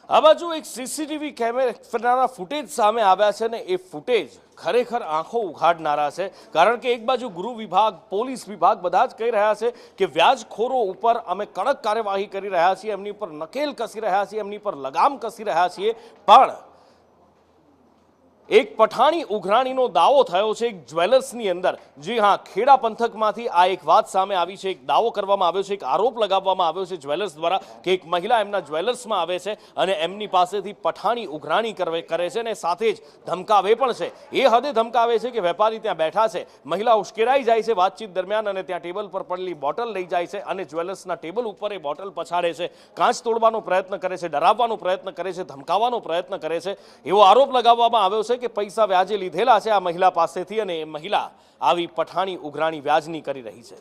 આ બાજુ એક સીસીટીવી કેમેરાના ફૂટેજ સામે આવ્યા છે ને એ ફૂટેજ ખરેખર આંખો ઉઘાડનારા છે, કારણ કે એક બાજુ ગૃહ વિભાગ, પોલીસ વિભાગ બધા જ કહી રહ્યા છે કે વ્યાજખોરો ઉપર અમે કડક કાર્યવાહી કરી રહ્યા છીએ, એમની પર નકેલ કસી રહ્યા છીએ, એમની પર લગામ કસી રહ્યા છીએ, પણ એક પઠાણી ઉઘરાણીનો દાવો થયો છે એક જ્વેલર્સની અંદર। જી હા, ખેડા પંથકમાંથી આ એક વાત સામે આવી છે, એક દાવો કરવામાં આવ્યો છે, એક આરોપ લગાવવામાં આવ્યો છે જ્વેલર્સ દ્વારા કે એક મહિલા એમના જ્વેલર્સમાં આવે છે અને એમની પાસેથી પઠાણી ઉઘરાણી કરે છે અને સાથે જ ધમકાવે પણ છે। એ હદે ધમકાવે છે કે વેપારી ત્યાં બેઠા છે, મહિલા ઉશ્કેરાઈ જાય છે વાતચીત દરમિયાન અને ત્યાં ટેબલ પર પડેલી બોટલ લઈ જાય છે અને જ્વેલર્સના ટેબલ ઉપર એ બોટલ પછાડે છે, કાચ તોડવાનો પ્રયત્ન કરે છે, ડરાવવાનો પ્રયત્ન કરે છે, ધમકાવવાનો પ્રયત્ન કરે છે, એવો આરોપ લગાવવામાં આવ્યો છે કે પૈસા વ્યાજે લીધેલા છે આ મહિલા પાસેથી અને એ મહિલા આવી પઠાણી ઉઘરાણી વ્યાજની કરી રહી છે।